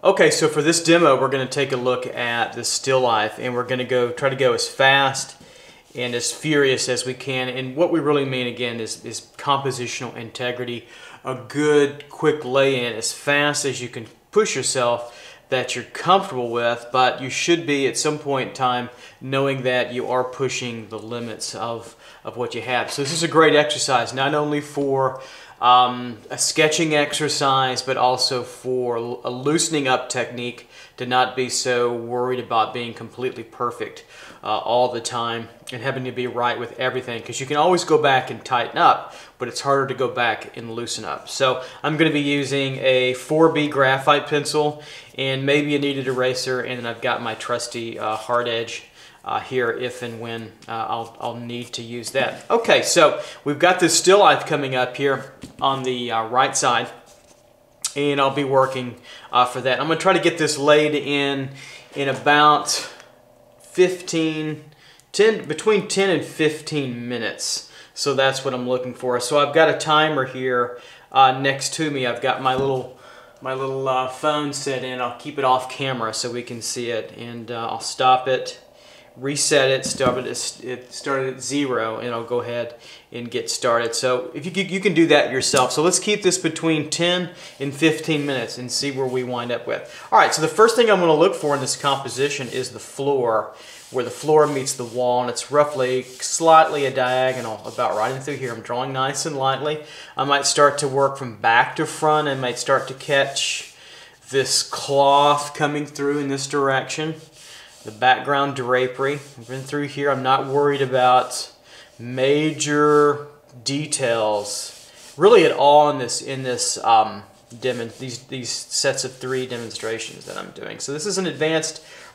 Okay, so for this demo, we're going to take a look at the still life, and we're going to try to go as fast and as furious as we can. And what we really mean, again, is compositional integrity. A good, quick lay-in as fast as you can push yourself that you're comfortable with, but you should be at some point in time knowing that you are pushing the limits of what you have. So this is a great exercise, not only for a sketching exercise, but also for a loosening up technique to not be so worried about being completely perfect all the time and having to be right with everything, because you can always go back and tighten up, but it's harder to go back and loosen up. So I'm going to be using a 4B graphite pencil and maybe a kneaded eraser, and then I've got my trusty hard edge here if and when I'll need to use that. Okay, so we've got this still life coming up here on the right side, and I'll be working for that. I'm going to try to get this laid in about between 10 and 15 minutes. So that's what I'm looking for. So I've got a timer here next to me. I've got my little phone set in. I'll keep it off camera so we can see it, and I'll stop it, reset it, it started at 0, and I'll go ahead and get started. So if you can do that yourself. So let's keep this between 10 and 15 minutes and see where we wind up with. All right, so the first thing I'm going to look for in this composition is the floor, where the floor meets the wall, and it's roughly slightly a diagonal about right in through here. I'm drawing nice and lightly. I might start to work from back to front and might start to catch this cloth coming through in this direction. The background drapery. I've been through here. I'm not worried about major details really at all in these sets of 3 demonstrations that I'm doing. So this is an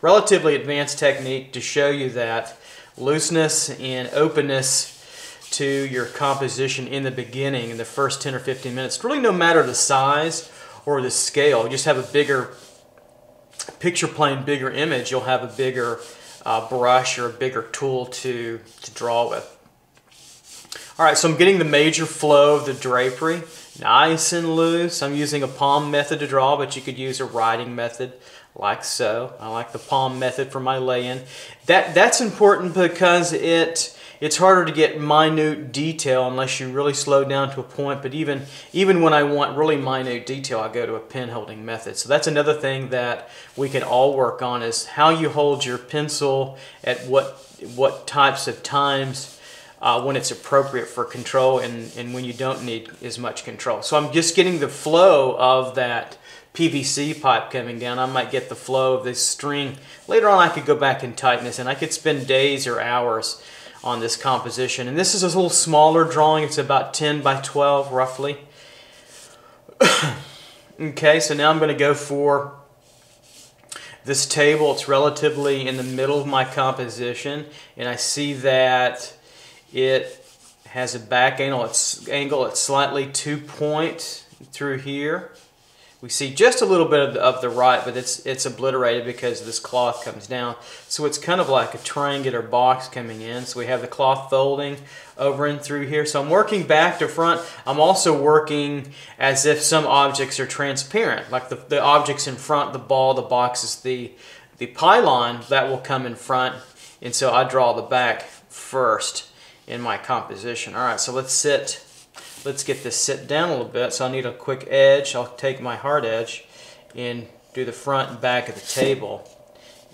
relatively advanced technique to show you that looseness and openness to your composition in the beginning, in the first 10 or 15 minutes. Really, no matter the size or the scale, you just have a bigger picture plane, bigger image, you'll have a bigger brush or a bigger tool to draw with. All right, so I'm getting the major flow of the drapery, nice and loose. I'm using a palm method to draw, but you could use a writing method like so. I like the palm method for my lay-in. That's important because it's harder to get minute detail unless you really slow down to a point, but even when I want really minute detail, I go to a pen holding method. So that's another thing that we can all work on, is how you hold your pencil at what types of times when it's appropriate for control and when you don't need as much control. So I'm just getting the flow of that PVC pipe coming down. I might get the flow of this string. Later on I could go back and tighten this, and I could spend days or hours on this composition. And this is a little smaller drawing. It's about 10 by 12 roughly. Okay, so now I'm going to go for this table. It's relatively in the middle of my composition, and I see that it has a back angle. It's slightly 2-point through here. We see just a little bit of the right, but it's obliterated because this cloth comes down. So it's kind of like a triangular box coming in. So we have the cloth folding over and through here. So I'm working back to front. I'm also working as if some objects are transparent, like the objects in front, the ball, the boxes, the pylon, that will come in front. And so I draw the back first in my composition. All right, so let's get this sit down a little bit. So I need a quick edge. I'll take my hard edge and do the front and back of the table.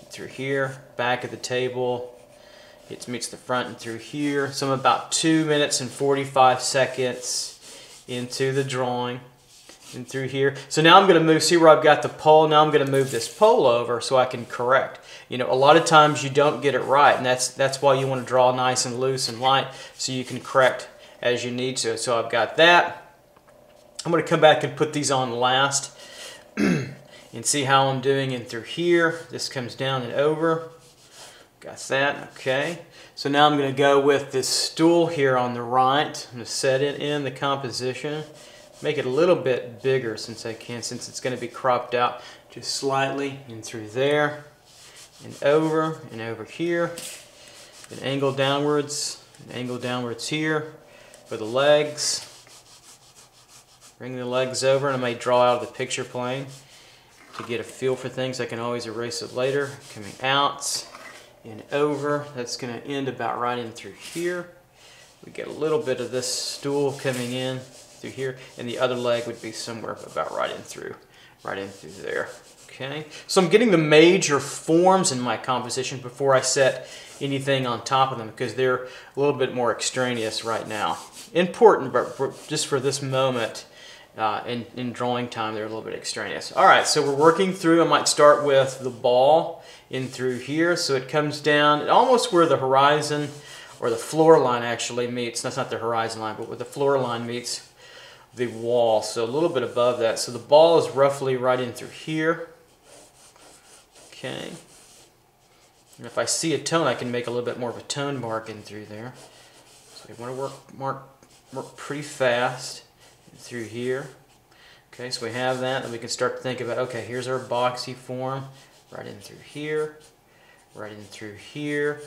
Through here, back of the table. It meets the front and through here. So I'm about 2 minutes and 45 seconds into the drawing. And through here. So now I'm going to move, see where I've got the pole? Now I'm going to move this pole over so I can correct. You know, a lot of times you don't get it right, and that's why you want to draw nice and loose and light so you can correct as you need to. So I've got that. I'm going to come back and put these on last and see how I'm doing. And through here, this comes down and over. Got that, okay. So now I'm going to go with this stool here on the right. I'm going to set it in the composition. Make it a little bit bigger since I can, since it's going to be cropped out just slightly, and through there, and over here, an angle downwards here for the legs. Bring the legs over, and I may draw out of the picture plane. to get a feel for things. I can always erase it later. Coming out and over. That's going to end about right in through here. We get a little bit of this stool coming in through here, and the other leg would be somewhere about right in through there. Okay, so I'm getting the major forms in my composition before I set anything on top of them, because they're a little bit more extraneous right now. Important, but just for this moment in drawing time, they're a little bit extraneous. All right, so we're working through. I might start with the ball in through here, so it comes down almost where the horizon, or the floor line actually meets. That's not the horizon line, but where the floor line meets the wall, so a little bit above that. So the ball is roughly right in through here. Okay. And if I see a tone, I can make a little bit more of a tone mark in through there. So we want to work pretty fast through here. Okay, so we have that, and we can start to think about, okay, here's our boxy form, right in through here, right in through here.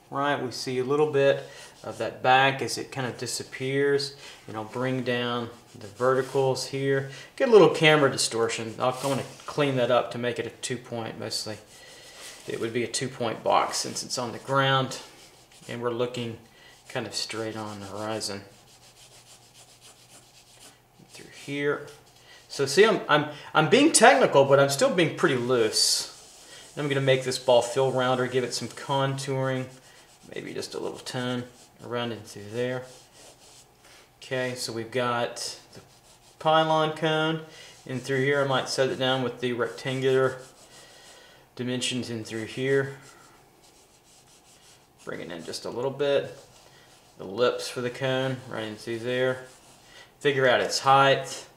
Right, we see a little bit of that back as it kind of disappears, and I'll bring down the verticals here. Get a little camera distortion. I want to clean that up to make it a 2-point mostly. It would be a 2-point box since it's on the ground and we're looking kind of straight on the horizon. Through here. So see, I'm being technical, but I'm still being pretty loose. I'm going to make this ball feel rounder, give it some contouring. Maybe just a little tone around and through there. Okay, so we've got the pylon cone in through here. I might set it down with the rectangular dimensions in through here. Bring it in just a little bit. The lips for the cone right in through there. Figure out its height.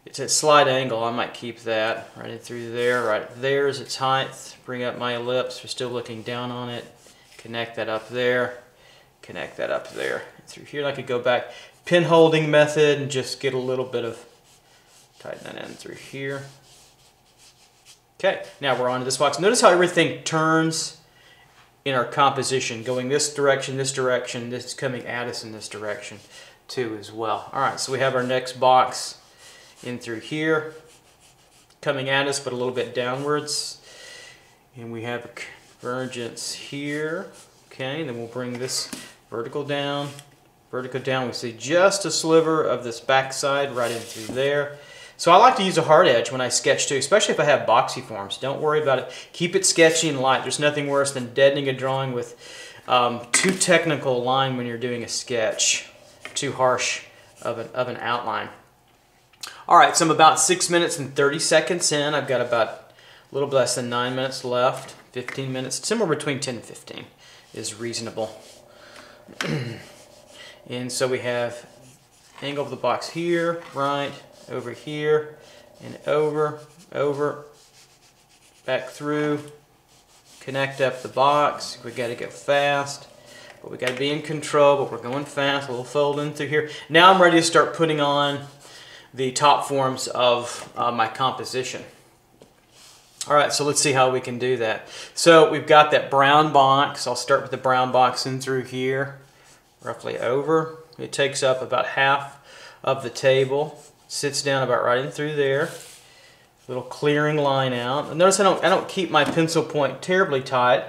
It's at slight angle. I might keep that right in through there. Right there is its height. Bring up my ellipse. We're still looking down on it. Connect that up there, connect that up there. Through here, I could go back, pin holding method, and just get a little bit of, tighten that in through here. Okay, now we're on to this box. Notice how everything turns in our composition, going this direction, this is coming at us in this direction too as well. All right, so we have our next box in through here, coming at us, but a little bit downwards. And we have a convergence here. Okay, and then we'll bring this vertical down. We see just a sliver of this backside right in through there. So I like to use a hard edge when I sketch too, especially if I have boxy forms. Don't worry about it. Keep it sketchy and light. There's nothing worse than deadening a drawing with too technical a line when you're doing a sketch. Too harsh of an outline. All right, so I'm about 6 minutes and 30 seconds in. I've got about a little less than 9 minutes left. 15 minutes, somewhere between 10 and 15 is reasonable. And so we have angle of the box here, right, over here, and over, back through, connect up the box. We got to go fast, but we got to be in control, but we're going fast. We'll fold in through here. Now I'm ready to start putting on the top forms of my composition. All right, so let's see how we can do that. So we've got that brown box. I'll start with the brown box in through here, roughly over. It takes up about half of the table. Sits down about right in through there. Little clearing line out. And notice I don't keep my pencil point terribly tight,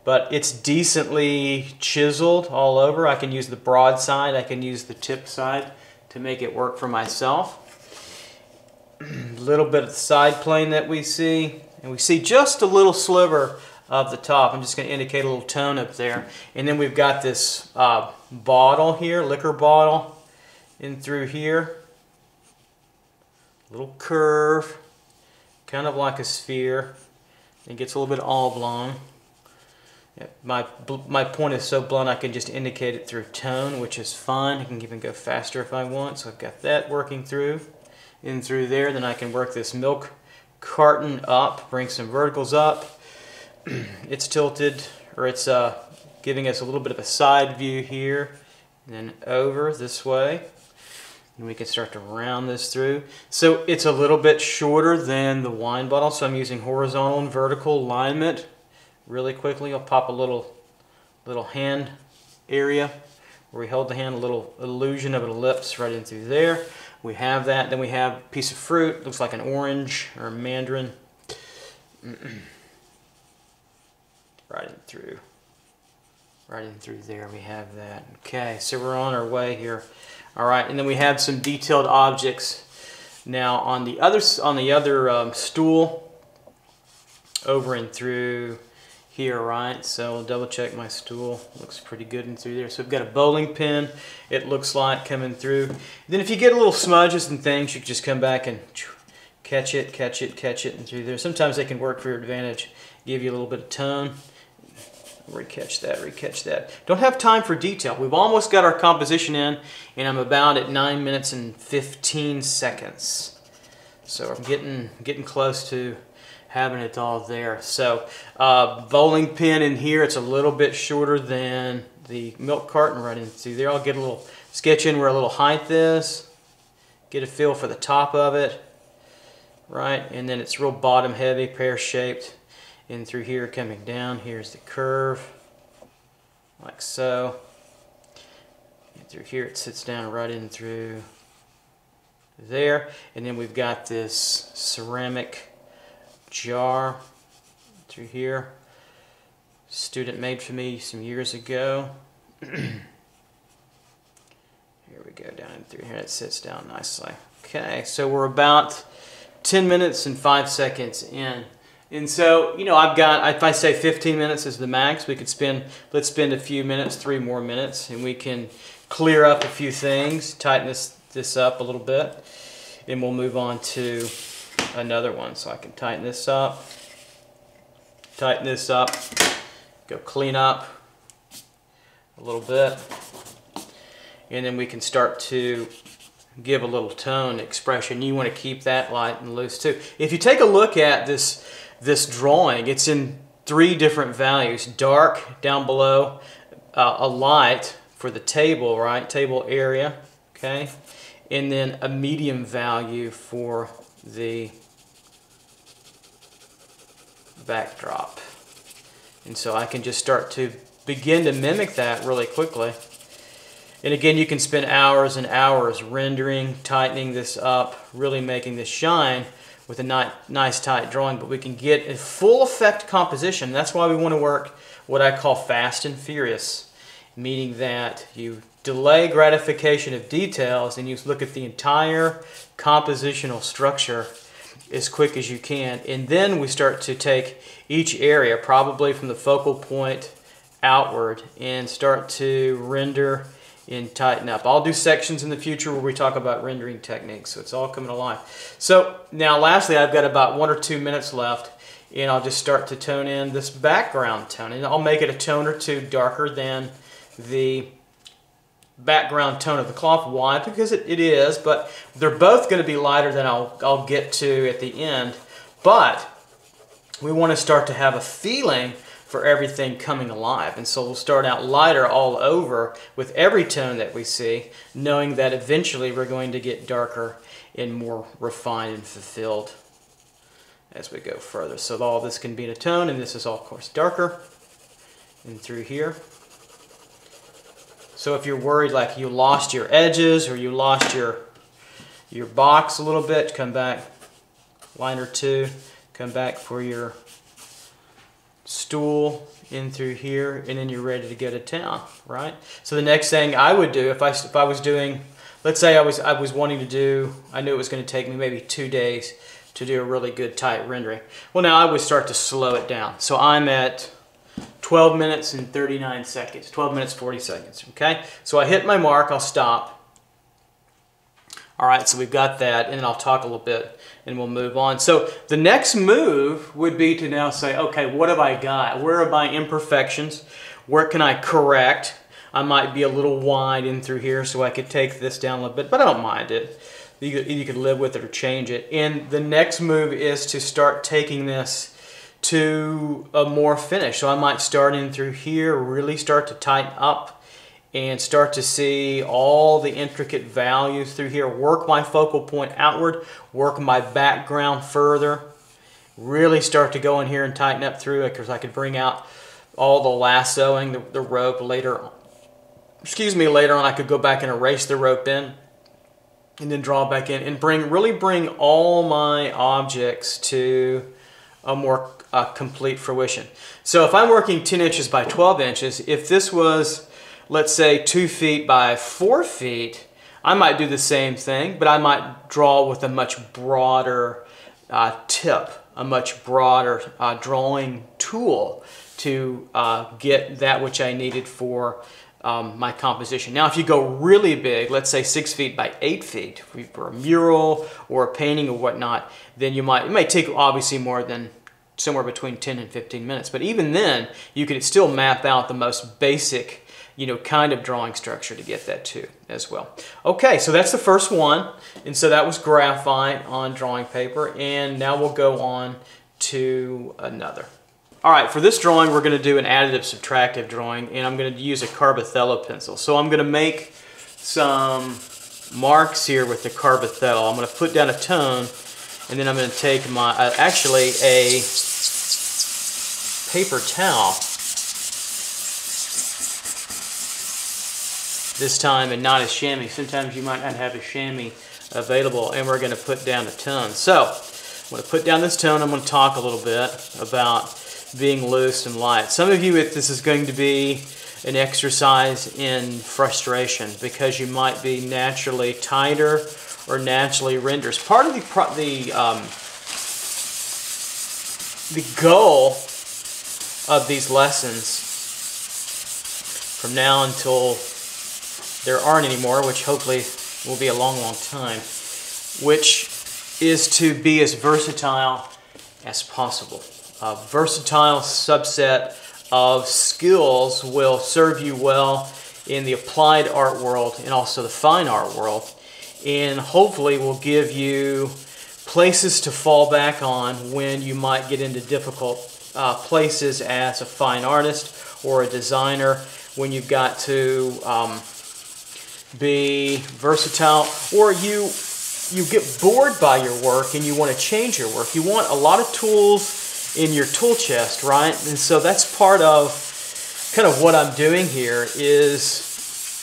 but it's decently chiseled all over. I can use the broad side. I can use the tip side to make it work for myself. A little bit of the side plane that we see, and we see just a little sliver of the top. I'm just going to indicate a little tone up there. And then we've got this bottle here, liquor bottle in through here. Little curve, kind of like a sphere. It gets a little bit oblong. My point is so blunt I can just indicate it through tone, which is fine. I can even go faster if I want. So I've got that working through. In through there, then I can work this milk carton up, bring some verticals up. It's tilted, or it's giving us a little bit of a side view here, and then over this way. And we can start to round this through. So it's a little bit shorter than the wine bottle, so I'm using horizontal and vertical alignment. Really quickly, I'll pop a little hand area where we hold the hand, a little illusion of an ellipse right in through there. We have that. Then we have a piece of fruit. Looks like an orange or a mandarin. Right in through. Right in through there we have that. Okay, so we're on our way here. All right, and then we have some detailed objects. Now on the other stool, over and through here, right? So we'll double check my stool. Looks pretty good in through there. So we've got a bowling pin, it looks like, coming through. Then if you get a little smudges and things, you can just come back and catch it in through there. Sometimes they can work for your advantage, give you a little bit of tone. Recatch that. Don't have time for detail. We've almost got our composition in, and I'm about at 9 minutes and 15 seconds. So I'm getting close to having it all there. So bowling pin in here, it's a little bit shorter than the milk carton right in through there. I'll get a little sketch in where a little height is, get a feel for the top of it, right? And then it's real bottom heavy, pear shaped. In through here, coming down, here's the curve, like so. And through here it sits down right in through there. And then we've got this ceramic jar through here. Student made for me some years ago. Here we go, down in through here, it sits down nicely. Okay, so we're about 10 minutes and 5 seconds in. And so, you know, I've got, if I say 15 minutes is the max, we could let's spend a few minutes, 3 more minutes, and we can clear up a few things, tighten this up a little bit, and we'll move on to another one. So I can tighten this up, go clean up a little bit, and then we can start to give a little tone, expression. You want to keep that light and loose too. If you take a look at this drawing, it's in 3 different values. Dark down below, a light for the table, right? Table area, okay? And then a medium value for the backdrop. And so I can just start to begin to mimic that really quickly. And again, you can spend hours and hours rendering, tightening this up, really making this shine with a nice tight drawing, but we can get a full effect composition. That's why we want to work what I call fast and furious, meaning that you delay gratification of details and you look at the entire compositional structure as quick as you can. And then we start to take each area, probably from the focal point outward, and start to render and tighten up. I'll do sections in the future where we talk about rendering techniques, so it's all coming alive. So now lastly, I've got about 1 or 2 minutes left, and I'll just start to tone in this background tone, and I'll make it a tone or 2 darker than the background tone of the cloth. Why? Because it is, but they're both going to be lighter than I'll get to at the end. But we want to start to have a feeling for everything coming alive. And so we'll start out lighter all over with every tone that we see, knowing that eventually we're going to get darker and more refined and fulfilled as we go further. So all this can be in a tone, and this is all, of course, darker and through here. So if you're worried like you lost your edges or you lost your box a little bit, come back, line or 2, come back for your stool in through here, and then you're ready to go to town, right? So the next thing I would do, if I was doing, let's say I was wanting to do, I knew it was going to take me maybe 2 days to do a really good tight rendering. Well, now I would start to slow it down. So I'm at 12 minutes and 39 seconds, 12 minutes 40 seconds, okay? So I hit my mark, I'll stop. All right, so we've got that, and then I'll talk a little bit, and we'll move on. So the next move would be to now say, okay, what have I got? Where are my imperfections? Where can I correct? I might be a little wide in through here, so I could take this down a little bit, but I don't mind it. You could live with it or change it. And the next move is to start taking this to a more finish. So I might start in through here, really start to tighten up, and start to see all the intricate values through here. Work my focal point outward, work my background further, really start to go in here and tighten up through it, because I could bring out all the lassoing, the rope later. Later on I could go back and erase the rope in. and then draw back in and really bring all my objects to a more complete fruition. So if I'm working 10 inches by 12 inches, if this was, let's say, 2 feet by 4 feet, I might do the same thing, but I might draw with a much broader tip, a much broader drawing tool to get that which I needed for my composition. Now, if you go really big, let's say 6 feet by 8 feet, for a mural or a painting or whatnot, then it may take obviously more than somewhere between 10 and 15 minutes. But even then, you could still map out the most basic, kind of drawing structure to get that too as well. Okay, so that's the first one. And so that was graphite on drawing paper. And now we'll go on to another. All right, for this drawing, we're going to do an additive subtractive drawing, and I'm going to use a carbothello pencil. So I'm going to make some marks here with the carbothello. I'm going to put down a tone, and then I'm going to take my, actually a paper towel this time, and not a chamois. Sometimes you might not have a chamois available, and we're going to put down a tone. So I'm going to put down this tone. I'm going to talk a little bit about being loose and light. Some of you, if this is going to be an exercise in frustration because you might be naturally tighter or naturally renders. Part of the goal of these lessons from now until there aren't anymore, which hopefully will be a long, long time, which is to be as versatile as possible. A versatile subset of skills will serve you well in the applied art world and also the fine art world, and hopefully will give you places to fall back on when you might get into difficult places as a fine artist or a designer, when you've got to be versatile, or you get bored by your work and you want to change your work. You want a lot of tools in your tool chest, right? And so that's part of kind of what I'm doing here, is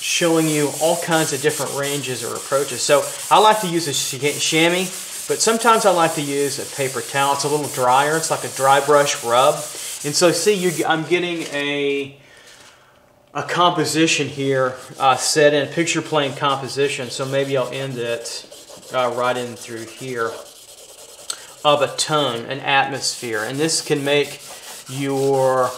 showing you all kinds of different ranges or approaches. So I like to use a chamois, but sometimes I like to use a paper towel. It's a little drier. It's like a dry brush rub. And so see, I'm getting a composition here set in, picture plane composition. So maybe I'll end it right in through here, of a tone, an atmosphere. And this can make your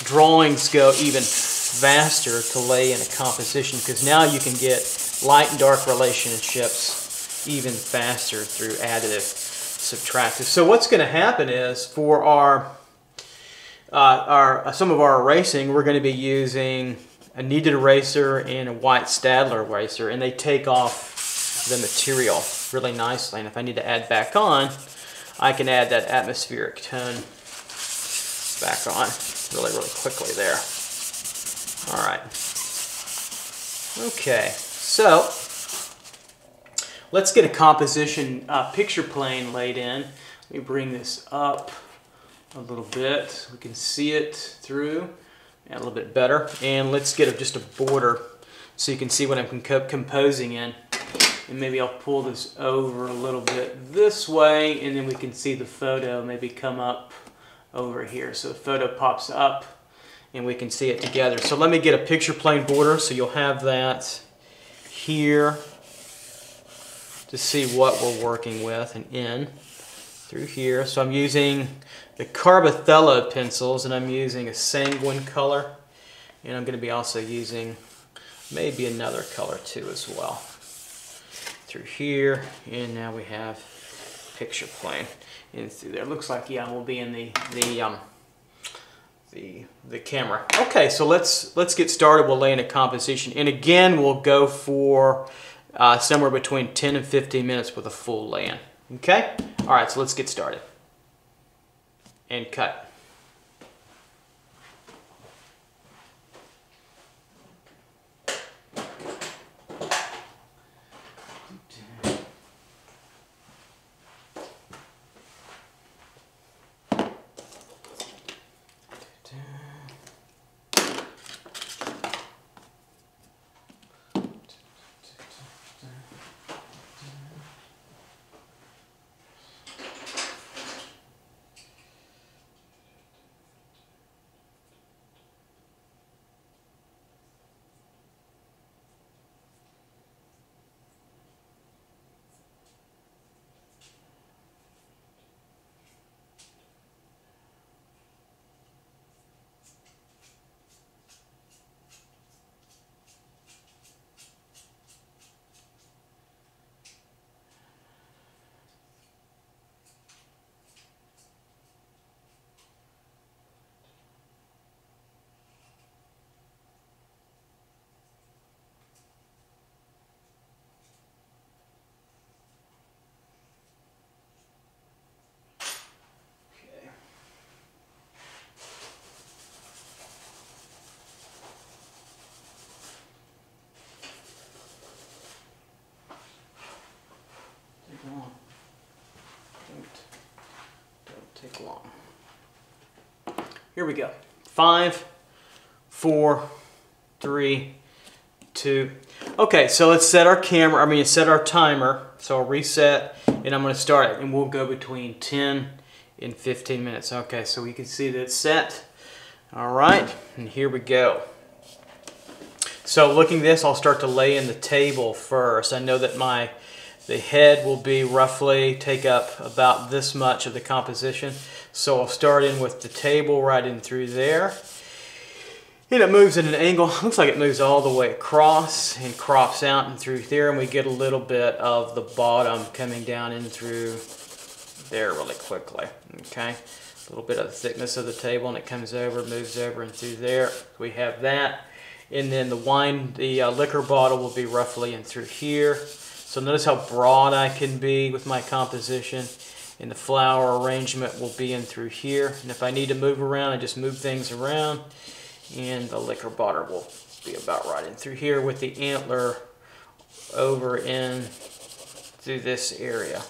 drawings go even faster to lay in a composition, because now you can get light and dark relationships even faster through additive subtractive. So what's going to happen is, for some of our erasing, we're going to be using a kneaded eraser and a white Staedtler eraser, and they take off the material really nicely. And if I need to add back on, I can add that atmospheric tone back on really, really quickly there. All right. Okay, so let's get a composition picture plane laid in. Let me bring this up a little bit so we can see it through a little bit better. And let's get just a border so you can see what I'm composing in. And maybe I'll pull this over a little bit this way, and then we can see the photo maybe come up over here. So the photo pops up and we can see it together. So let me get a picture plane border so you'll have that here to see what we're working with, and in through here. So I'm using the carbothello pencils, and I'm using a sanguine color, and I'm going to be also using maybe another color too as well through here. And now we have picture plane in through there. Looks like, yeah, we'll be in the camera. Okay, so let's get started. We'll lay in a composition, and again we'll go for somewhere between 10 and 15 minutes with a full lay-in. Okay? All right, so let's get started. And cut. Take long. Here we go. 5, 4, 3, 2. Okay, so let's set our camera, set our timer. So I'll reset and I'm going to start it, and we'll go between 10 and 15 minutes. Okay, so we can see that it's set. All right, and here we go. So looking at this, I'll start to lay in the table first. I know that the head will be roughly take up about this much of the composition. So I'll start in with the table right in through there. And it moves at an angle. Looks like it moves all the way across and crops out and through there. And we get a little bit of the bottom coming down in through there really quickly. Okay, a little bit of the thickness of the table, and it comes over, moves over and through there. We have that. And then the liquor bottle will be roughly in through here. So notice how broad I can be with my composition. And the flower arrangement will be in through here. And if I need to move around, I just move things around. And the liquor bottle will be about right in through here with the antler over in through this area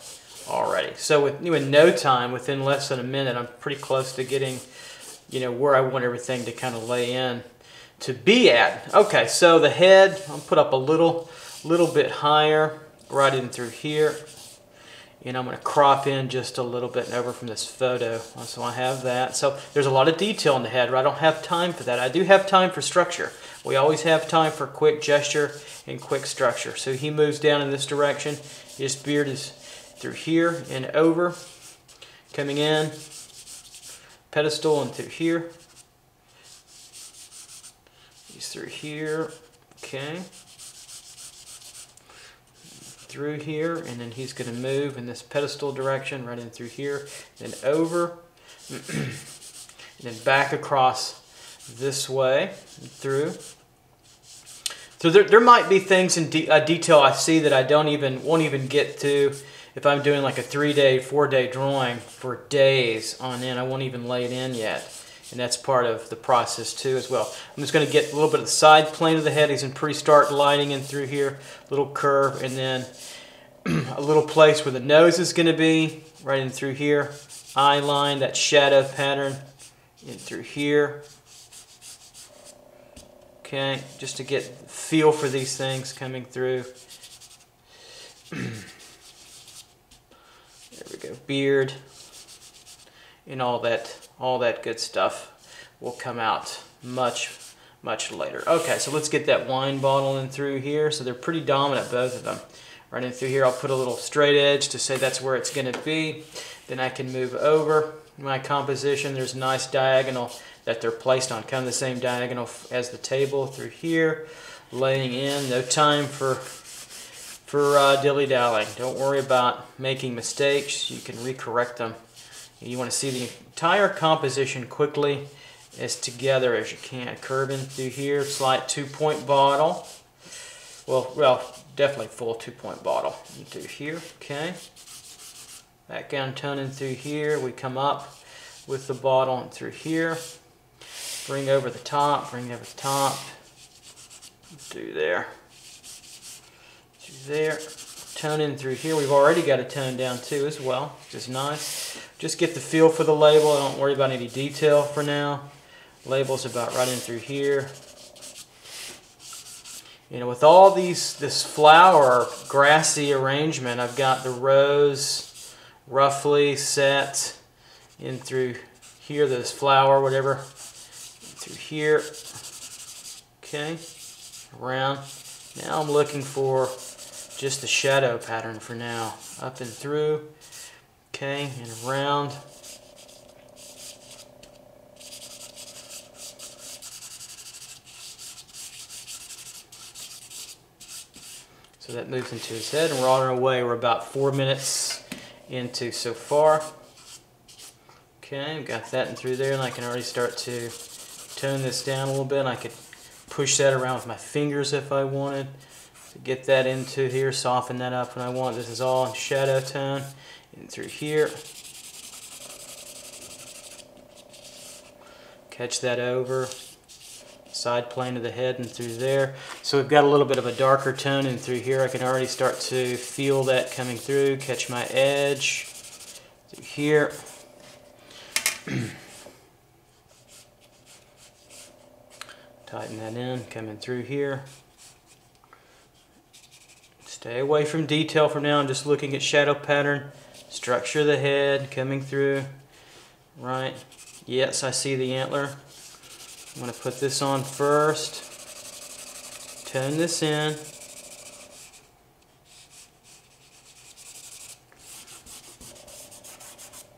already. So in no time, within less than a minute, I'm pretty close to getting, where I want everything to kind of lay in to be at. Okay, so the head, I'll put up a little bit higher, right in through here. And I'm going to crop in just a little bit and over from this photo. So I have that. So there's a lot of detail in the head. I don't have time for that. I do have time for structure. We always have time for quick gesture and quick structure. So he moves down in this direction. His beard is through here and over, coming in, pedestal and through here. He's through here, okay. Through here, and then he's going to move in this pedestal direction, right in through here, then over, and then back across this way, and through. So there might be things in detail I see that I won't even get to. If I'm doing like a 3-day, 4-day drawing for days on end, I won't even lay it in yet. And that's part of the process too as well. I'm just going to get a little bit of the side plane of the head. He's in pretty stark lighting in through here, little curve, and then a little place where the nose is going to be, right in through here. Eye line, that shadow pattern in through here. Okay, just to get the feel for these things coming through. There we go, beard, and all that good stuff will come out much later. Okay, so let's get that wine bottle in through here. So they're pretty dominant, both of them. Right in through here, I'll put a little straight edge to say that's where it's going to be. Then I can move over my composition. There's a nice diagonal that they're placed on, kind of the same diagonal as the table through here. Laying in, no time for dilly-dallying. Don't worry about making mistakes. You can recorrect them. You want to see the entire composition quickly as together as you can. Curving through here, slight 2-point bottle. Well, definitely full 2-point bottle. Through here, okay. Back down, toning through here. We come up with the bottle and through here. Bring over the top, through there. Through there. Tone in through here. We've already got a tone down too as well, which is nice. Just get the feel for the label. Don't worry about any detail for now. Label's about right in through here. With all this flower grassy arrangement, I've got the rose roughly set in through here, this flower, whatever, through here. Okay, around. Now I'm looking for just the shadow pattern for now. Up and through, okay, and around. So that moves into his head, and we're on our way. We're about 4 minutes into so far. Okay, got that in through there, and I can already start to tone this down a little bit. I could push that around with my fingers if I wanted to get that into here, soften that up when I want. This is all in shadow tone in through here. Catch that over. Side plane of the head and through there. So we've got a little bit of a darker tone in through here. I can already start to feel that coming through. Catch my edge through here. Tighten that in, coming through here. Stay away from detail for now. I'm just looking at shadow pattern. Structure of the head coming through. Right. Yes, I see the antler. I'm going to put this on first. Tone this in.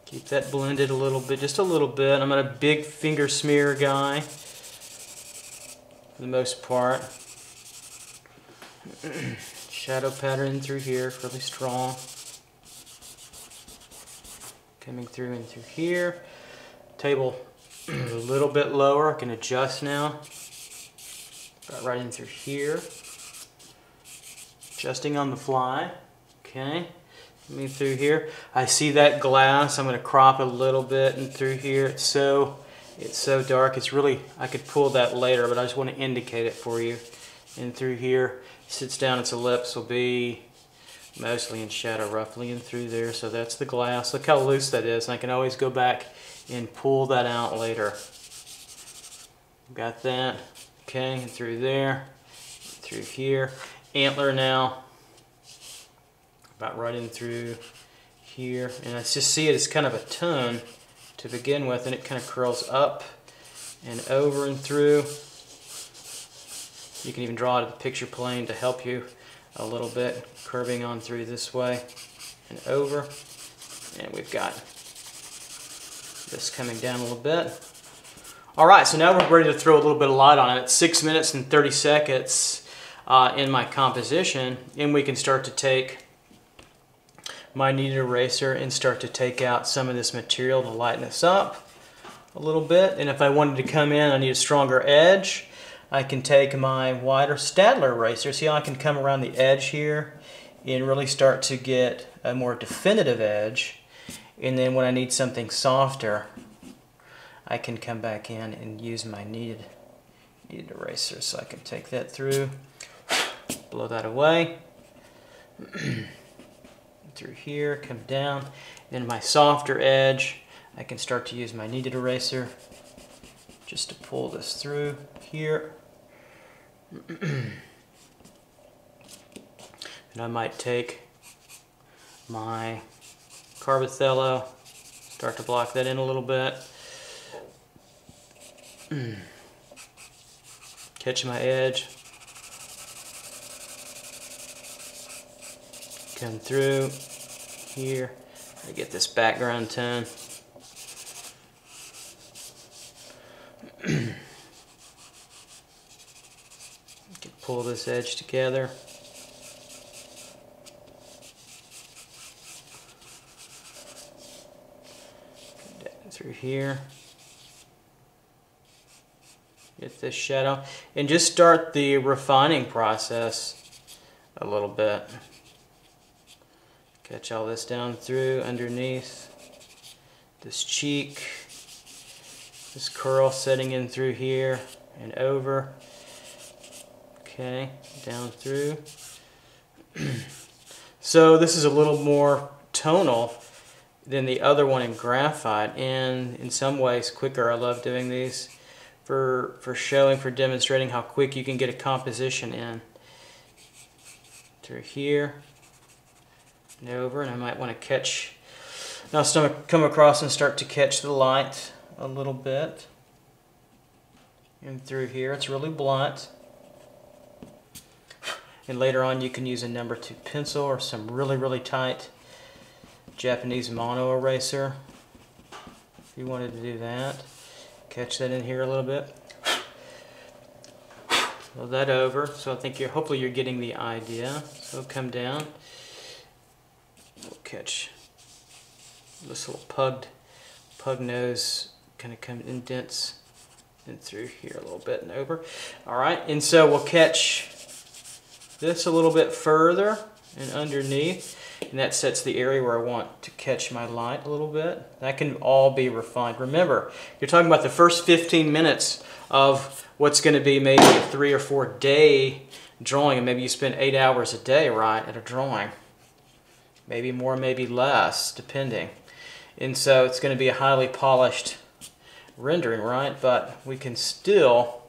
Keep that blended a little bit, just a little bit. I'm not a big finger smear guy for the most part. Shadow pattern through here, really strong. Coming through and through here. Table a little bit lower, I can adjust now. About right in through here. Adjusting on the fly. Okay. Me through here. I see that glass. I'm going to crop a little bit and through here. It's so dark. It's really, I could pull that later, but I just want to indicate it for you. And through here, sits down. Its ellipse will be mostly in shadow, roughly in through there. So that's the glass. Look how loose that is. And I can always go back and pull that out later. Got that. Okay, and through there, through here. Antler now. About right in through here, and I just see it as kind of a tone to begin with, and it kind of curls up and over and through. You can even draw it at the picture plane to help you a little bit, curving on through this way and over, and we've got this coming down a little bit. All right, so now we're ready to throw a little bit of light on it. It's 6 minutes and 30 seconds in my composition, and we can start to take my kneaded eraser and start to take out some of this material to lighten this up a little bit. And if I wanted to come in, I need a stronger edge, I can take my wider Staedtler eraser. See how I can come around the edge here and really start to get a more definitive edge. And then when I need something softer, I can come back in and use my kneaded eraser. So I can take that through, blow that away. Through here, come down, then my softer edge, I can start to use my kneaded eraser just to pull this through here. And I might take my Carbothello, start to block that in a little bit. Catch my edge. Come through here. I get this background tone. You can pull this edge together. Down through here. Get this shadow. And just start the refining process a little bit. Catch all this down through, underneath, this cheek, this curl setting in through here and over. Okay, down through. So this is a little more tonal than the other one in graphite, and in some ways quicker. I love doing these for showing, for demonstrating how quick you can get a composition in. Through here. And over, and I might want to catch, now come across and start to catch the light a little bit. And through here, it's really blunt. And later on you can use a number 2 pencil or some really tight Japanese mono eraser if you wanted to do that. Catch that in here a little bit. Blow that over. So I think hopefully you're getting the idea. So come down. We'll catch this little pug nose, kind of come indents in through here a little bit and over. All right, and so we'll catch this a little bit further and underneath, and that sets the area where I want to catch my light a little bit. That can all be refined. Remember, you're talking about the first 15 minutes of what's going to be maybe a 3 or 4 day drawing, and maybe you spend 8 hours a day, right, at a drawing. Maybe more, maybe less, depending. And so it's going to be a highly polished rendering, right? But we can still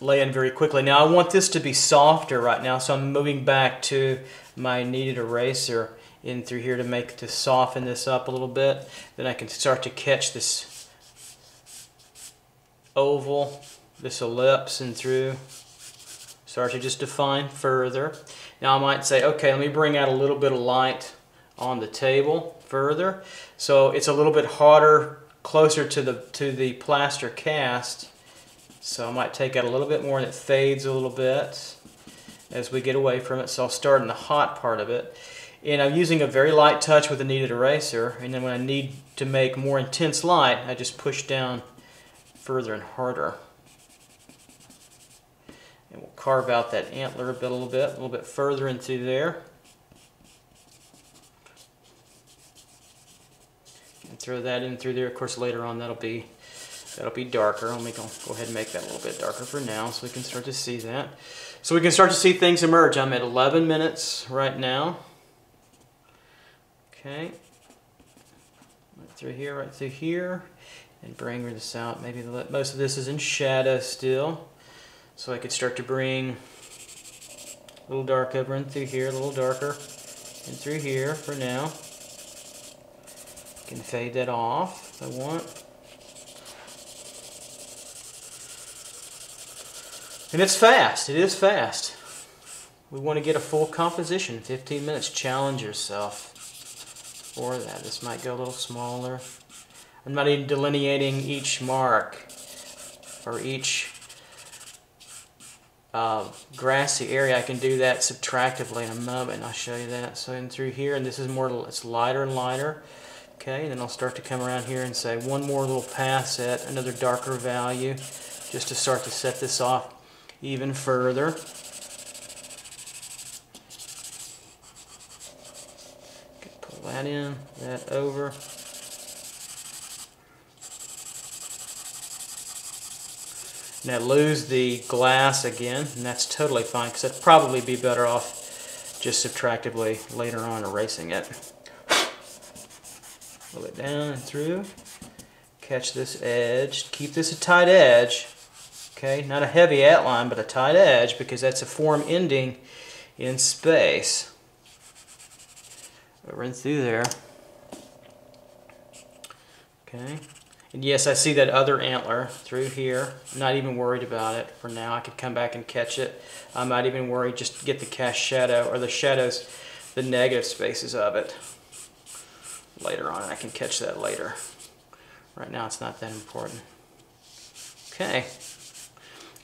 lay in very quickly. Now I want this to be softer right now, so I'm moving back to my kneaded eraser in through here to soften this up a little bit. Then I can start to catch this oval, this ellipse, and through. Start to just define further. Now I might say, okay, let me bring out a little bit of light on the table further. So it's a little bit harder, closer to the plaster cast. So I might take out a little bit more and it fades a little bit as we get away from it. So I'll start in the hot part of it. And I'm using a very light touch with a kneaded eraser. And then when I need to make more intense light, I just push down further and harder. And we'll carve out that antler a little bit further into there. And throw that in through there. Of course, later on that'll be darker. I'll go ahead and make that a little bit darker for now so we can start to see that. So we can start to see things emerge. I'm at 11 minutes right now. Okay. Right through here. And bring this out. Maybe most of this is in shadow still. So I could start to bring a little dark over and through here, a little darker, and through here for now. Can fade that off if I want. And it's fast. It is fast. We want to get a full composition. 15 minutes. Challenge yourself for that. This might go a little smaller. I'm not even delineating each mark or each grassy area. I can do that subtractively in a moment. I'll show you that. So in through here, and this is more, it's lighter and lighter. Okay, and then I'll start to come around here and say one more little pass at another darker value, just to start to set this off even further. Okay, pull that in, that over. Now lose the glass again, and that's totally fine because I'd probably be better off just subtractively later on erasing it. Pull it down and through. Catch this edge. Keep this a tight edge. Okay, not a heavy outline, but a tight edge because that's a form ending in space. Over and through there. Okay. And yes, I see that other antler through here. I'm not even worried about it for now. I could come back and catch it. I'm not even worried, just to get the cast shadow, or the shadows, the negative spaces of it later on. I can catch that later. Right now it's not that important. Okay.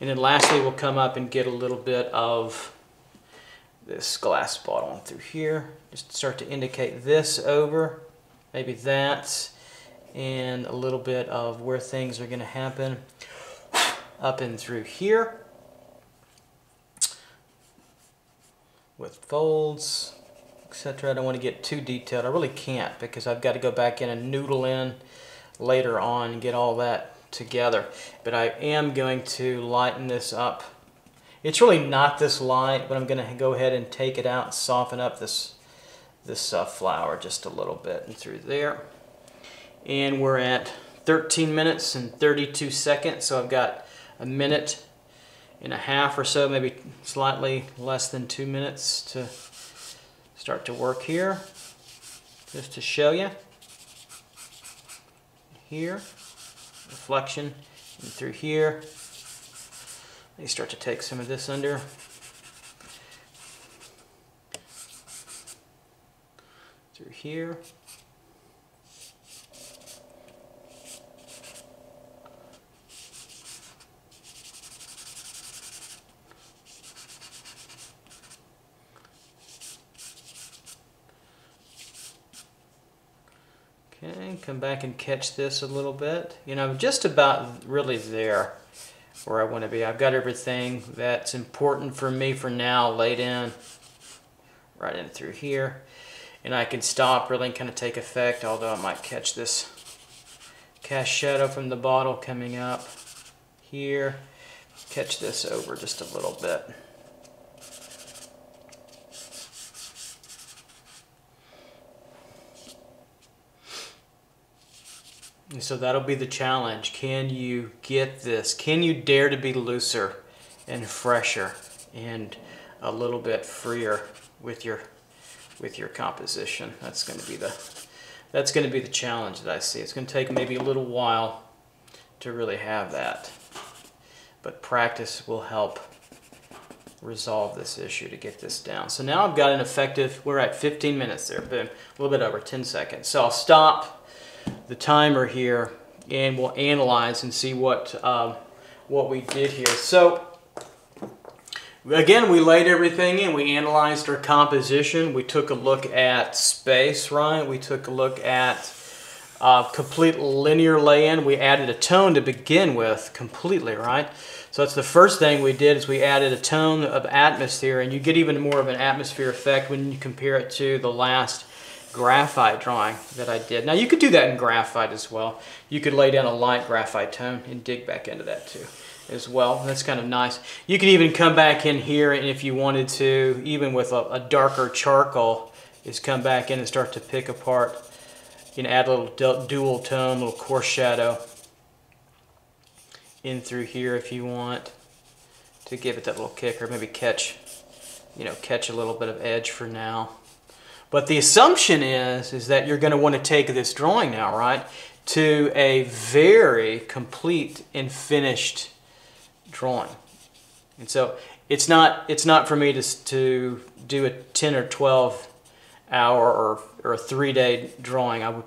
And then lastly we'll come up and get a little bit of this glass bottle through here. Just start to indicate this over, maybe that. And a little bit of where things are going to happen up and through here with folds, etc. I don't want to get too detailed. I really can't because I've got to go back in and noodle in later on and get all that together. But I am going to lighten this up. It's really not this light, but I'm going to go ahead and take it out and soften up this flower just a little bit and through there. And we're at 13 minutes and 32 seconds, so I've got a minute and a half or so, maybe slightly less than 2 minutes to start to work here. Just to show you. Here, reflection, and through here. You start to take some of this under. Through here. Okay, come back and catch this a little bit. You know, I'm just about really there where I want to be. I've got everything that's important for me for now laid in, right in through here. And I can stop really and kind of take effect, although I might catch this cast shadow from the bottle coming up here. Catch this over just a little bit. And so that'll be the challenge. Can you get this? Can you dare to be looser and fresher and a little bit freer with your composition? That's going to be the challenge that I see. It's going to take maybe a little while to really have that, but practice will help resolve this issue to get this down. So now I've got an effective, we're at 15 minutes there, boom, a little bit over 10 seconds. So I'll stop the timer here and we'll analyze and see what we did here. So again, we laid everything in. We analyzed our composition. We took a look at space, right? We took a look at complete linear lay-in. We added a tone to begin with completely, right? So that's the first thing we did, is we added a tone of atmosphere, and you get even more of an atmosphere effect when you compare it to the last graphite drawing that I did. Now you could do that in graphite as well. You could lay down a light graphite tone and dig back into that too as well. That's kind of nice. You could even come back in here, and if you wanted to, even with a darker charcoal, is come back in and start to pick apart. You can add a little dual tone, a little coarse shadow in through here if you want to give it that little kick, or maybe catch a little bit of edge for now. But the assumption is that you're going to want to take this drawing now, right, to a very complete and finished drawing. And so it's not for me to do a 10 or 12 hour or a 3-day drawing. I would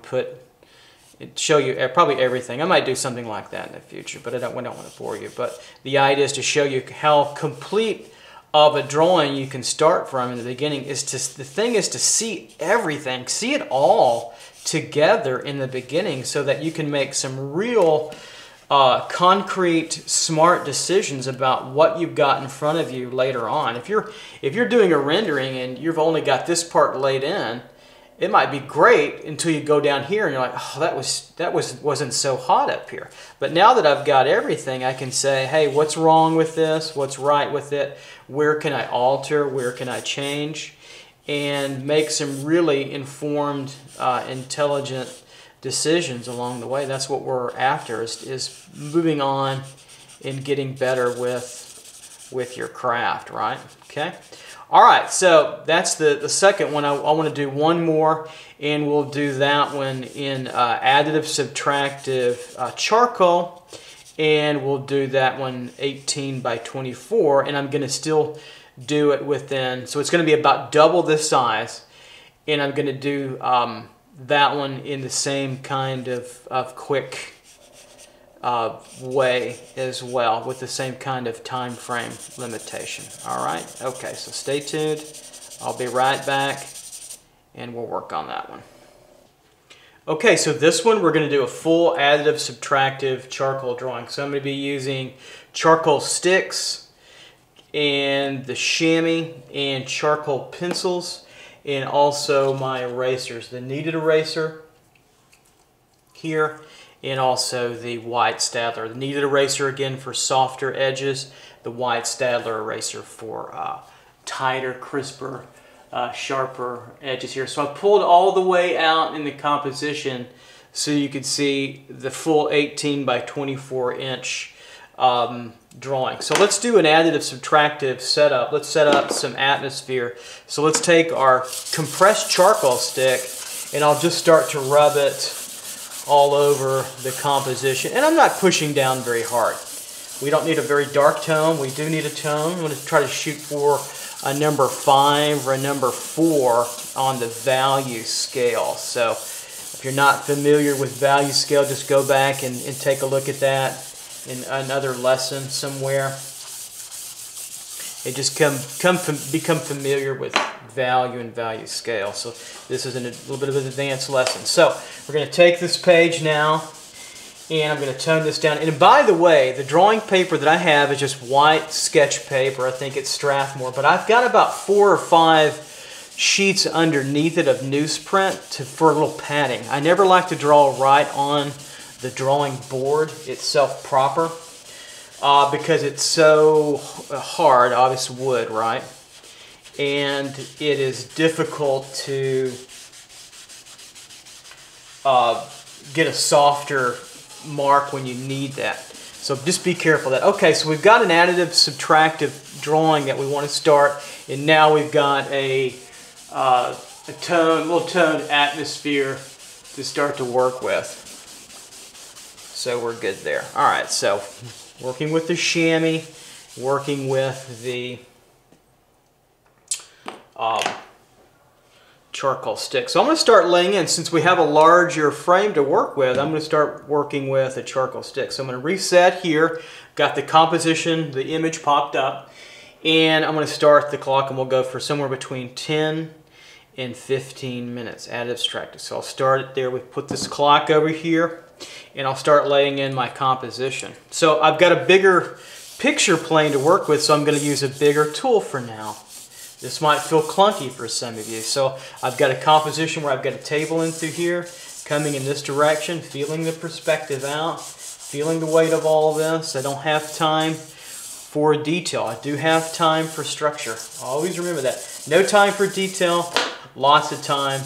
show you probably everything. I might do something like that in the future, but we don't want to bore you. But the idea is to show you how complete of a drawing you can start from in the beginning. The thing is to see everything, see it all together in the beginning, so that you can make some real concrete, smart decisions about what you've got in front of you later on. If you're doing a rendering and you've only got this part laid in, it might be great until you go down here and you're like, oh, that wasn't so hot up here. But now that I've got everything, I can say, hey, what's wrong with this? What's right with it? Where can I alter? Where can I change? And make some really informed, intelligent decisions along the way. That's what we're after, is moving on and getting better with your craft, right? Okay. All right, so that's the second one. I want to do one more, and we'll do that one in additive subtractive charcoal, and we'll do that one 18 by 24, and I'm going to still do it within, so it's going to be about double this size, and I'm going to do that one in the same kind of quick way as well, with the same kind of time frame limitation. All right, okay, so stay tuned. I'll be right back and we'll work on that one. Okay, so this one we're going to do a full additive subtractive charcoal drawing. So I'm going to be using charcoal sticks and the chamois and charcoal pencils, and also my erasers, the kneaded eraser here, and also the white Staedtler. The kneaded eraser again for softer edges, the white Staedtler eraser for tighter, crisper, sharper edges here. So I pulled all the way out in the composition so you could see the full 18 by 24 inch drawing. So let's do an additive subtractive setup. Let's set up some atmosphere. So let's take our compressed charcoal stick, and I'll just start to rub it all over the composition, and I'm not pushing down very hard. We don't need a very dark tone. We do need a tone. I'm going to try to shoot for a number 5 or a number 4 on the value scale. So if you're not familiar with value scale, just go back and take a look at that in another lesson somewhere. And just become familiar with value and value scale. So this is a little bit of an advanced lesson. So we're going to take this page now, and I'm going to tone this down. And by the way, the drawing paper that I have is just white sketch paper. I think it's Strathmore, but I've got about 4 or 5 sheets underneath it of newsprint for a little padding. I never like to draw right on the drawing board itself proper, because it's so hard, obviously wood, right? And it is difficult to get a softer mark when you need that. So just be careful of that. Okay, so we've got an additive subtractive drawing that we want to start, and now we've got a little toned atmosphere to start to work with. So we're good there. All right, so working with the chamois, working with the charcoal stick. So I'm going to start laying in, since we have a larger frame to work with, I'm going to start working with a charcoal stick. So I'm going to reset here, got the composition, the image popped up, and I'm going to start the clock, and we'll go for somewhere between 10 and 15 minutes, additive subtractive. So I'll start it there. We put this clock over here, and I'll start laying in my composition. So I've got a bigger picture plane to work with, so I'm going to use a bigger tool for now. This might feel clunky for some of you. So I've got a composition where I've got a table in through here, coming in this direction, feeling the perspective out, feeling the weight of all of this. I don't have time for detail. I do have time for structure. Always remember that. No time for detail, lots of time,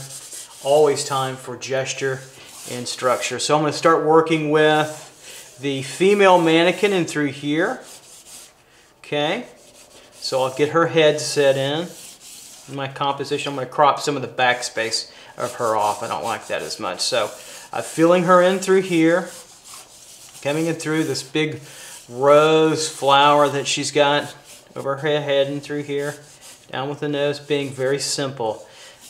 always time for gesture and structure. So I'm going to start working with the female mannequin in through here. Okay. So I'll get her head set in my composition. I'm going to crop some of the backspace of her off. I don't like that as much. So I'm filling her in through here, coming in through this big rose flower that she's got over her head and through here, down with the nose, being very simple,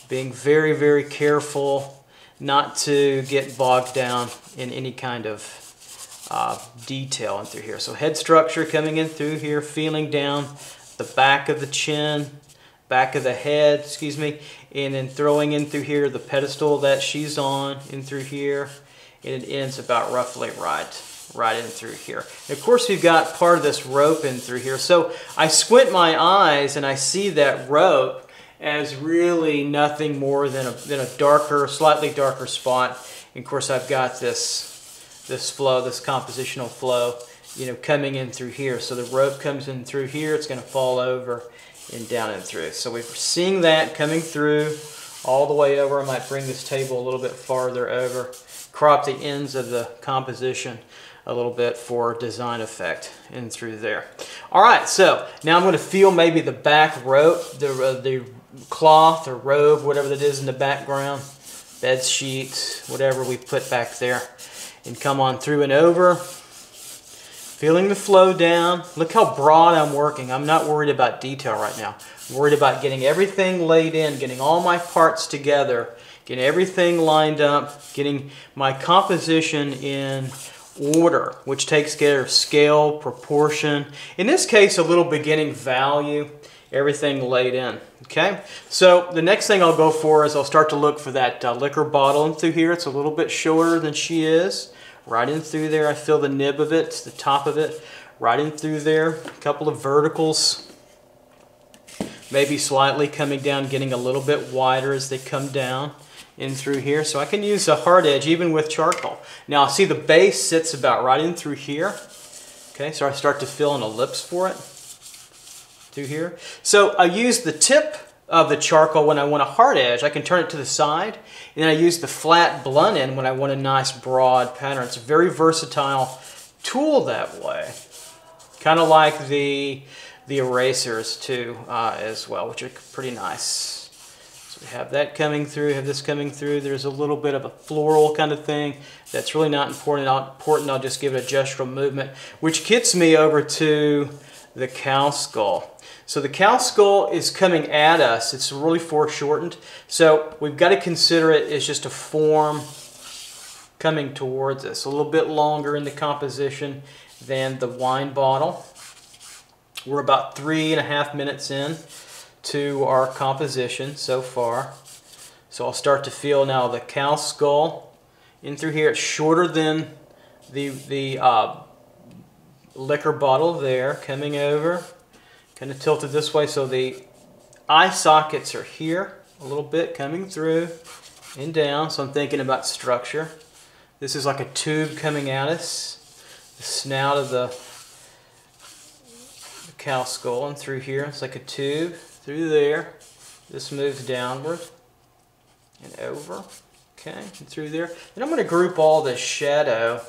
being very, very careful not to get bogged down in any kind of detail in through here. So head structure coming in through here, feeling down the back of the chin, back of the head, excuse me, and then throwing in through here the pedestal that she's on in through here, and it ends about roughly right in through here. And of course we've got part of this rope in through here. So I squint my eyes and I see that rope as really nothing more than a darker, slightly darker spot. And of course I've got this flow, this compositional flow, you know, coming in through here. So the rope comes in through here, it's going to fall over and down and through. So we're seeing that coming through all the way over. I might bring this table a little bit farther over, crop the ends of the composition a little bit for design effect in through there. All right, so now I'm going to feel maybe the back rope, the cloth or robe, whatever that is in the background, bed sheets, whatever we put back there, and come on through and over. Feeling the flow down. Look how broad I'm working. I'm not worried about detail right now. I'm worried about getting everything laid in, getting all my parts together, getting everything lined up, getting my composition in order, which takes care of scale, proportion. In this case, a little beginning value, everything laid in. Okay, so the next thing I'll go for is I'll start to look for that liquor bottle in through here. It's a little bit shorter than she is. Right in through there, I feel the nib of it, the top of it, right in through there. A couple of verticals, maybe slightly coming down, getting a little bit wider as they come down in through here. So I can use a hard edge even with charcoal. Now see the base sits about right in through here. Okay, so I start to fill an ellipse for it through here. So I use the tip of the charcoal when I want a hard edge. I can turn it to the side, and then I use the flat blunt end when I want a nice broad pattern. It's a very versatile tool that way. Kind of like the erasers too as well, which are pretty nice. So we have that coming through, have this coming through. There's a little bit of a floral kind of thing that's really not important. I'll just give it a gestural movement, which gets me over to the cow skull. So the cow skull is coming at us. It's really foreshortened. So we've got to consider it as just a form coming towards us. A little bit longer in the composition than the wine bottle. We're about 3.5 minutes in to our composition so far. So I'll start to feel now the cow skull in through here. It's shorter than the liquor bottle there, coming over. Kind of tilted this way, so the eye sockets are here a little bit, coming through and down. So I'm thinking about structure. This is like a tube coming at us. The snout of the cow skull and through here. It's like a tube through there. This moves downward and over. Okay, and through there. Then I'm going to group all this shadow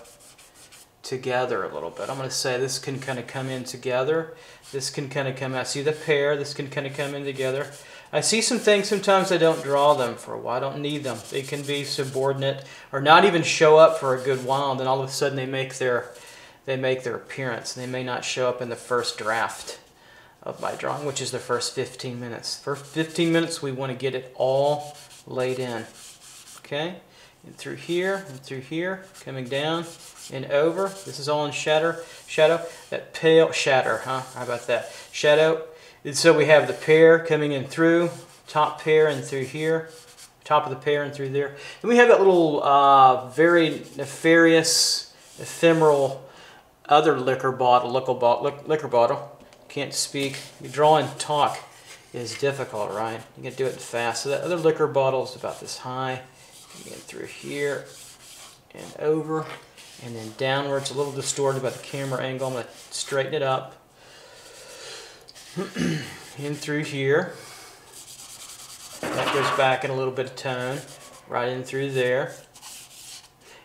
together a little bit. I'm going to say this can kind of come in together. This can kind of come out. See the pair? This can kind of come in together. I see some things sometimes I don't draw them for a while. I don't need them. They can be subordinate or not even show up for a good while, and then all of a sudden they make their appearance. They may not show up in the first draft of my drawing, which is the first 15 minutes. First 15 minutes we want to get it all laid in. Okay? And through here, coming down and over. This is all in shadow. That pale shadow, huh? How about that? Shadow. And so we have the pair coming in through, top pair and through here, top of the pair and through there. And we have that little very nefarious, ephemeral other liquor bottle. Can't speak. You draw and talk is difficult, right? You can do it fast. So that other liquor bottle is about this high. Coming in through here and over and then downward. It's a little distorted by the camera angle. I'm going to straighten it up. In through here. That goes back in a little bit of tone. Right in through there.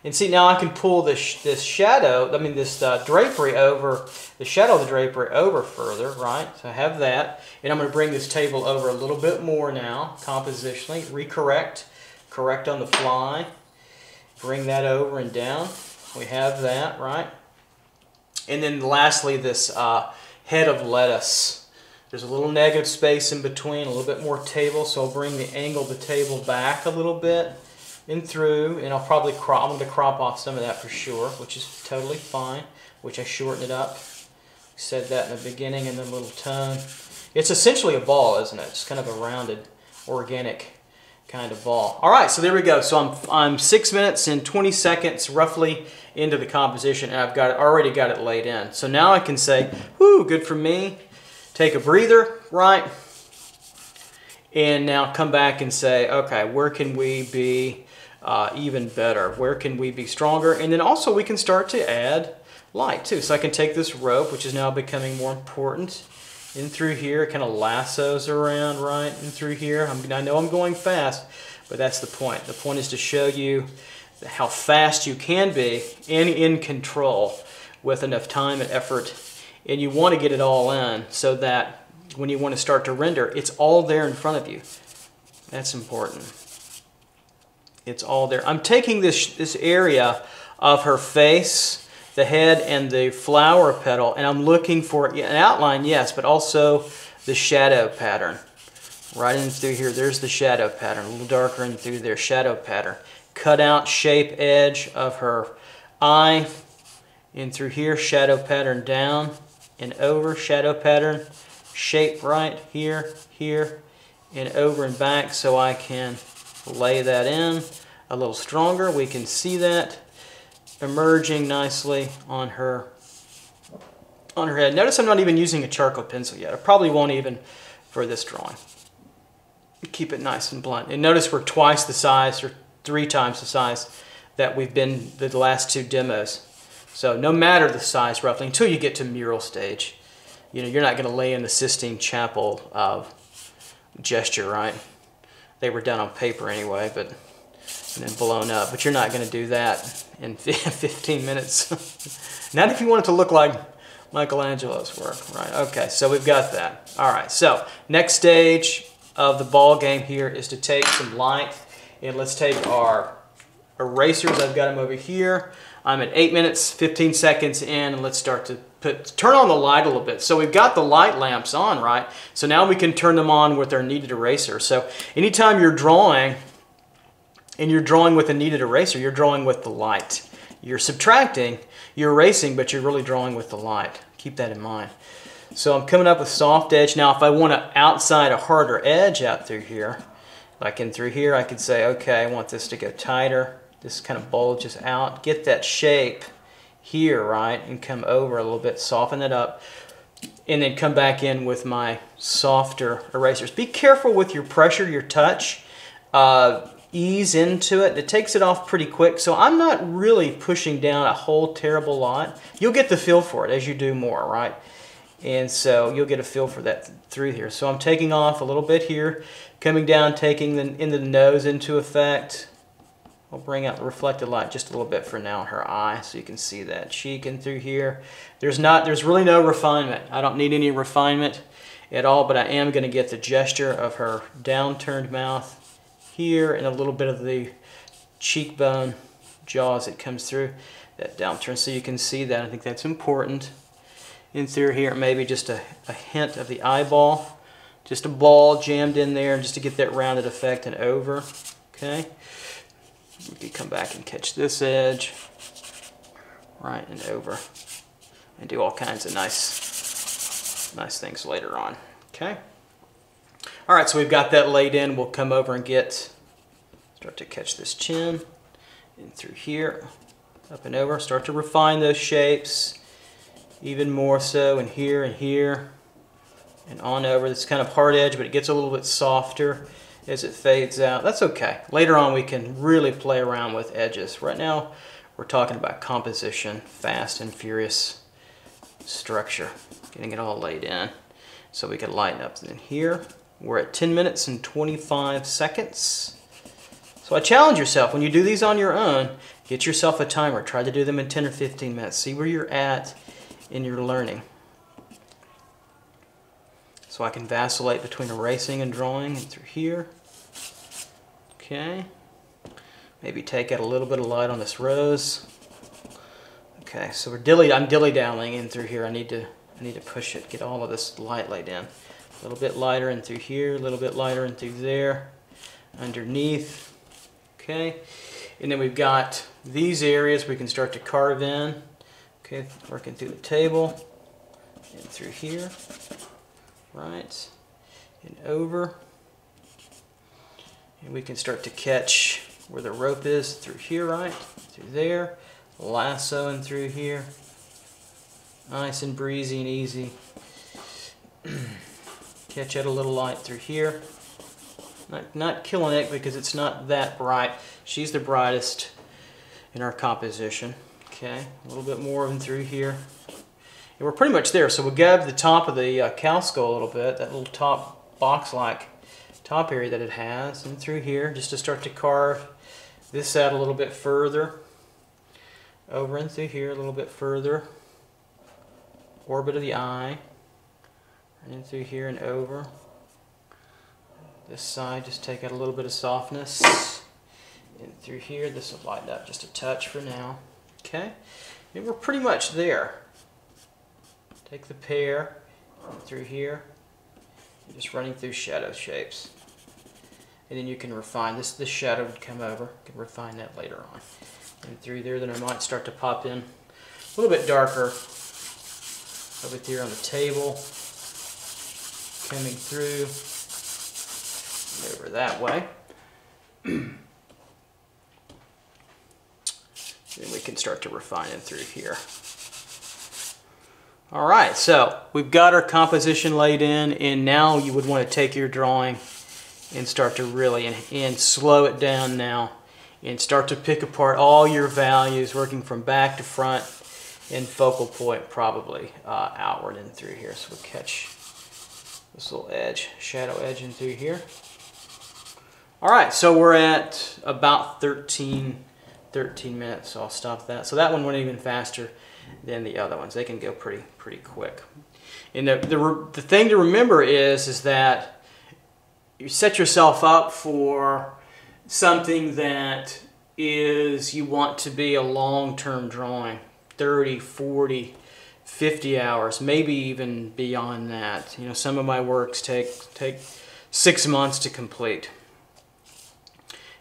And see, now I can pull this shadow, this drapery over, the shadow of the drapery over further, right? So I have that. And I'm going to bring this table over a little bit more now, compositionally. Correct on the fly. Bring that over and down. We have that, right? And then lastly, this head of lettuce. There's a little negative space in between, a little bit more table, so I'll bring the angle of the table back a little bit and through, and I'll probably crop, I'm going to crop off some of that for sure, which is totally fine, which I shorten it up. Said that in the beginning in the little tone. It's essentially a ball, isn't it? It's kind of a rounded, organic kind of ball. All right, so there we go. So I'm 6 minutes and 20 seconds roughly into the composition, and I've already got it laid in. So now I can say, whoo, good for me. Take a breather, right? And now come back and say, okay, where can we be even better? Where can we be stronger? And then also we can start to add light too. So I can take this rope, which is now becoming more important, in through here. It kind of lassos around, right? In through here. I know I'm going fast, but that's the point. The point is to show you how fast you can be and in control with enough time and effort. And you want to get it all in so that when you want to start to render, it's all there in front of you. That's important. It's all there. I'm taking this area of her face, the head, and the flower petal, and I'm looking for an outline, yes, but also the shadow pattern. Right in through here, there's the shadow pattern, a little darker in through there, shadow pattern. Cut out shape edge of her eye, in through here, shadow pattern down and over, shadow pattern, shape right here, and over and back, so I can lay that in a little stronger. We can see that emerging nicely on her head. Notice I'm not even using a charcoal pencil yet. I probably won't even for this drawing. Keep it nice and blunt. And notice we're twice the size or 3 times the size that we've been the last 2 demos. So no matter the size roughly, until you get to mural stage, you're not going to lay in the Sistine Chapel gesture, right? They were done on paper anyway, and then blown up. But you're not going to do that in 15 minutes. Not if you want it to look like Michelangelo's work, right? Okay, so we've got that. All right, so next stage of the ball game here is to take some light, and let's take our erasers. I've got them over here. I'm at 8 minutes, 15 seconds in, and let's start to turn on the light a little bit. So we've got the light lamps on, right? So now we can turn them on with our kneaded eraser. So anytime you're drawing, and you're drawing with a kneaded eraser, you're drawing with the light. You're subtracting, you're erasing, but you're really drawing with the light. Keep that in mind. So I'm coming up with soft edge. Now if I want to outside a harder edge out through here, like in through here, I could say, okay, I want this to go tighter. This kind of bulges out. Get that shape here, right, and come over a little bit, soften it up, and then come back in with my softer erasers. Be careful with your pressure, your touch. Ease into it. It takes it off pretty quick, so I'm not really pushing down a whole terrible lot. You'll get the feel for it as you do more, right? And so you'll get a feel for that through here. So I'm taking off a little bit here, coming down, taking into the nose into effect. We'll bring out the reflected light just a little bit for now in her eye, so you can see that cheek in through here. There's really no refinement. I don't need any refinement at all, but I am going to get the gesture of her downturned mouth here and a little bit of the cheekbone jaw as it comes through that downturn, so you can see that. I think that's important. In through here, maybe just a hint of the eyeball, just a ball jammed in there just to get that rounded effect and over. Okay, we can come back and catch this edge, right, and over, and do all kinds of nice things later on. Okay. All right, so we've got that laid in. We'll come over and start to catch this chin in through here, up and over. Start to refine those shapes even more so, and here and on over. This kind of hard edge, but it gets a little bit softer as it fades out. That's okay. Later on we can really play around with edges. Right now we're talking about composition, fast and furious structure, getting it all laid in so we can lighten up. And here we're at 10 minutes and 25 seconds. So I challenge yourself, when you do these on your own, get yourself a timer. Try to do them in 10 or 15 minutes. See where you're at in your learning. So I can vacillate between erasing and drawing and through here. Okay. Maybe take out a little bit of light on this rose. Okay, so I'm dilly-dallying in through here. I need to push it, get all of this light laid in. A little bit lighter in through here, a little bit lighter in through there, underneath. Okay, and then we've got these areas we can start to carve in. Okay, working through the table, and through here, right, and over. And we can start to catch where the rope is through here, right, through there, lassoing through here. Nice and breezy and easy. Catch out a little light through here. Not killing it because it's not that bright. She's the brightest in our composition. Okay, a little bit more of them through here. And we're pretty much there. So we'll grab the top of the cow skull a little bit, that little top box-like top area that it has, and through here, just to start to carve this out a little bit further. Over and through here a little bit further. Orbit of the eye. And in through here and over. This side, just take out a little bit of softness. And through here, this will lighten up just a touch for now. Okay, and we're pretty much there. Take the pear through here, and just running through shadow shapes. And then you can refine this. This shadow would come over. You can refine that later on. And through there, then I might start to pop in a little bit darker over here on the table, coming through and over that way. Then we can start to refine it through here. All right, so we've got our composition laid in, and now you would want to take your drawing and start to really and slow it down now and start to pick apart all your values, working from back to front and focal point probably outward and through here. So we'll catch this little edge, shadow edge in through here. All right, so we're at about 13 minutes, so I'll stop that. So that one went even faster than the other ones. They can go pretty quick. And the thing to remember is that you set yourself up for something that you want to be a long-term drawing, 30, 40, 50 hours, maybe even beyond that. You know, some of my works take 6 months to complete,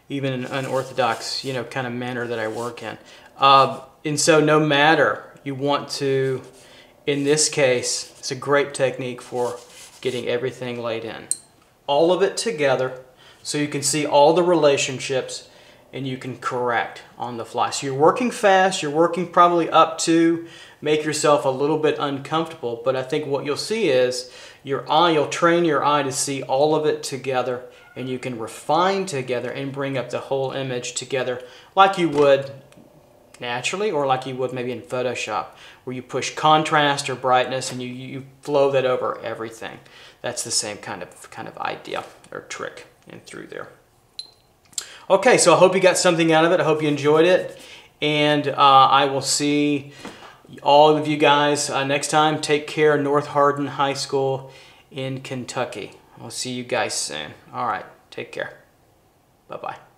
even in an unorthodox, you know, kind of manner that I work in. And so no matter, you want to, in this case, it's a great technique for getting everything laid in. All of it together so you can see all the relationships and you can correct on the fly. So you're working fast, you're working probably up to make yourself a little bit uncomfortable, but I think what you'll see is you'll train your eye to see all of it together, and you can refine together and bring up the whole image together like you would naturally, or like you would maybe in Photoshop, where you push contrast or brightness and you flow that over everything. That's the same kind of idea or trick in through there. Okay, so I hope you got something out of it. I hope you enjoyed it. And I will see all of you guys next time. Take care, North Hardin High School in Kentucky. I'll see you guys soon. All right, take care. Bye-bye.